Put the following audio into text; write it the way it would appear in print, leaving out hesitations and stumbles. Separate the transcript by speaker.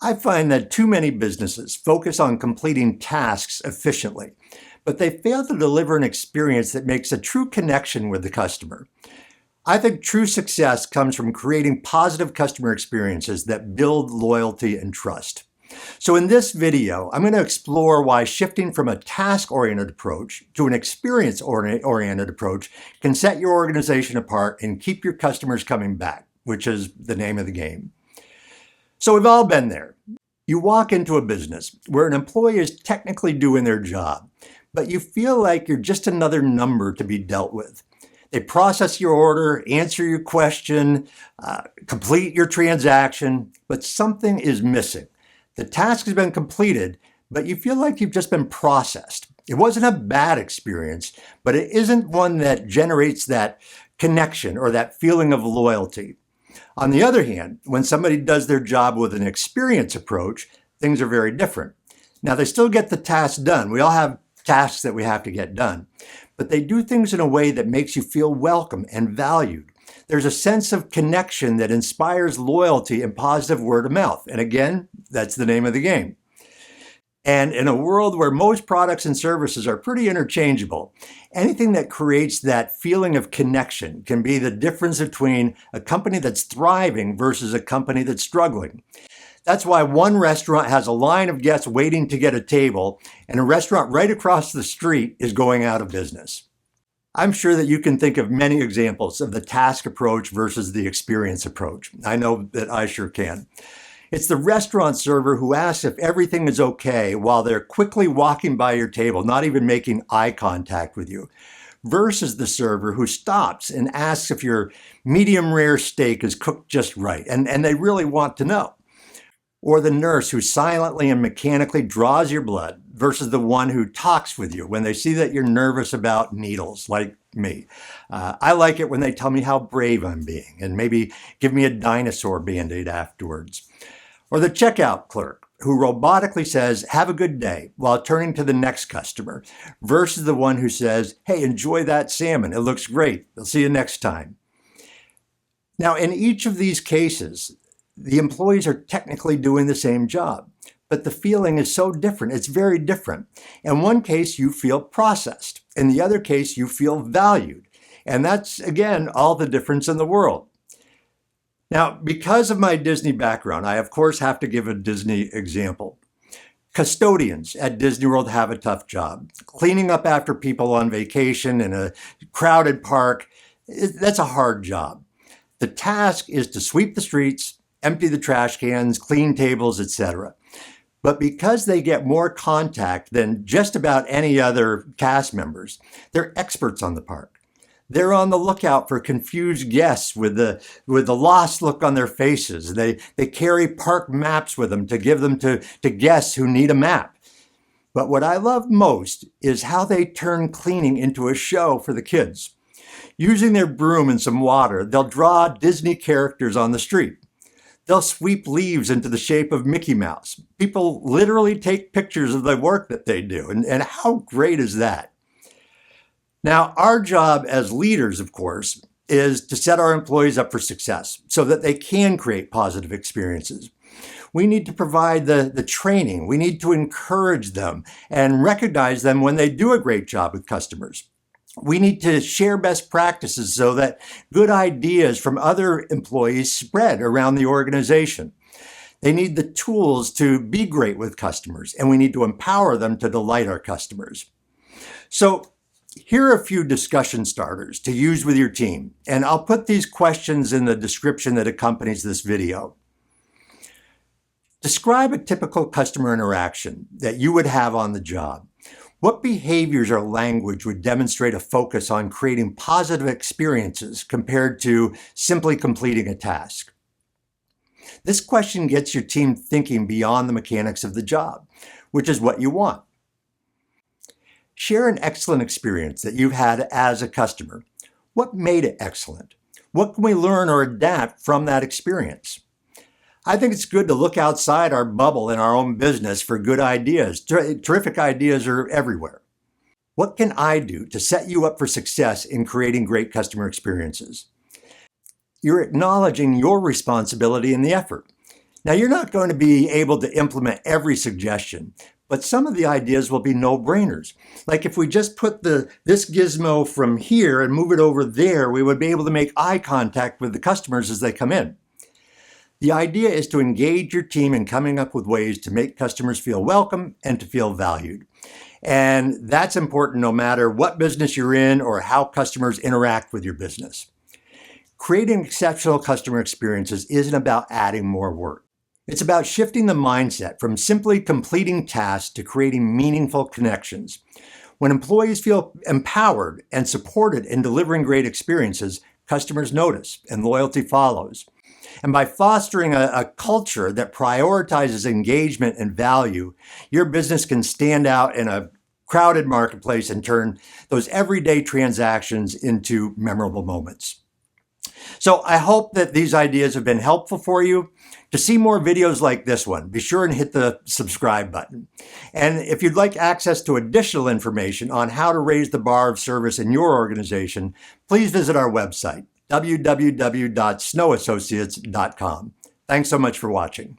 Speaker 1: I find that too many businesses focus on completing tasks efficiently, but they fail to deliver an experience that makes a true connection with the customer. I think true success comes from creating positive customer experiences that build loyalty and trust. So in this video, I'm going to explore why shifting from a task-oriented approach to an experience-oriented approach can set your organization apart and keep your customers coming back, which is the name of the game. So we've all been there. You walk into a business where an employee is technically doing their job, but you feel like you're just another number to be dealt with. They process your order, answer your question, complete your transaction, but something is missing. The task has been completed, but you feel like you've just been processed. It wasn't a bad experience, but it isn't one that generates that connection or that feeling of loyalty. On the other hand, when somebody does their job with an experience approach, things are very different. Now, they still get the task done. We all have tasks that we have to get done, but they do things in a way that makes you feel welcome and valued. There's a sense of connection that inspires loyalty and positive word of mouth. And again, that's the name of the game. And in a world where most products and services are pretty interchangeable, anything that creates that feeling of connection can be the difference between a company that's thriving versus a company that's struggling. That's why one restaurant has a line of guests waiting to get a table, and a restaurant right across the street is going out of business. I'm sure that you can think of many examples of the task approach versus the experience approach. I know that I sure can. It's the restaurant server who asks if everything is okay while they're quickly walking by your table, not even making eye contact with you, versus the server who stops and asks if your medium rare steak is cooked just right, and they really want to know. Or the nurse who silently and mechanically draws your blood versus the one who talks with you when they see that you're nervous about needles, like me. I like it when they tell me how brave I'm being and maybe give me a dinosaur Band-Aid afterwards. Or the checkout clerk who robotically says, "Have a good day," while turning to the next customer, versus the one who says, "Hey, enjoy that salmon. It looks great. I'll see you next time." Now, in each of these cases, the employees are technically doing the same job, but the feeling is so different. It's very different. In one case, you feel processed. In the other case, you feel valued. And that's, again, all the difference in the world. Now, because of my Disney background, I, of course, have to give a Disney example. Custodians at Disney World have a tough job. Cleaning up after people on vacation in a crowded park, that's a hard job. The task is to sweep the streets, empty the trash cans, clean tables, etc. But because they get more contact than just about any other cast members, they're experts on the park. They're on the lookout for confused guests with the lost look on their faces. They carry park maps with them to give them to guests who need a map. But what I love most is how they turn cleaning into a show for the kids. Using their broom and some water, they'll draw Disney characters on the street. They'll sweep leaves into the shape of Mickey Mouse. People literally take pictures of the work that they do. And how great is that? Now, our job as leaders, of course, is to set our employees up for success so that they can create positive experiences. We need to provide the training. We need to encourage them and recognize them when they do a great job with customers. We need to share best practices so that good ideas from other employees spread around the organization. They need the tools to be great with customers, and we need to empower them to delight our customers. So here are a few discussion starters to use with your team, and I'll put these questions in the description that accompanies this video. Describe a typical customer interaction that you would have on the job. What behaviors or language would demonstrate a focus on creating positive experiences compared to simply completing a task? This question gets your team thinking beyond the mechanics of the job, which is what you want. Share an excellent experience that you've had as a customer. What made it excellent? What can we learn or adapt from that experience? I think it's good to look outside our bubble in our own business for good ideas. Terrific ideas are everywhere. What can I do to set you up for success in creating great customer experiences? You're acknowledging your responsibility in the effort. Now, you're not going to be able to implement every suggestion, but some of the ideas will be no-brainers. Like if we just put this gizmo from here and move it over there, we would be able to make eye contact with the customers as they come in. The idea is to engage your team in coming up with ways to make customers feel welcome and to feel valued. And that's important no matter what business you're in or how customers interact with your business. Creating exceptional customer experiences isn't about adding more work. It's about shifting the mindset from simply completing tasks to creating meaningful connections. When employees feel empowered and supported in delivering great experiences, customers notice and loyalty follows. And by fostering a culture that prioritizes engagement and value, your business can stand out in a crowded marketplace and turn those everyday transactions into memorable moments. So I hope that these ideas have been helpful for you. To see more videos like this one, be sure and hit the subscribe button. And if you'd like access to additional information on how to raise the bar of service in your organization, please visit our website, www.snowassociates.com. Thanks so much for watching.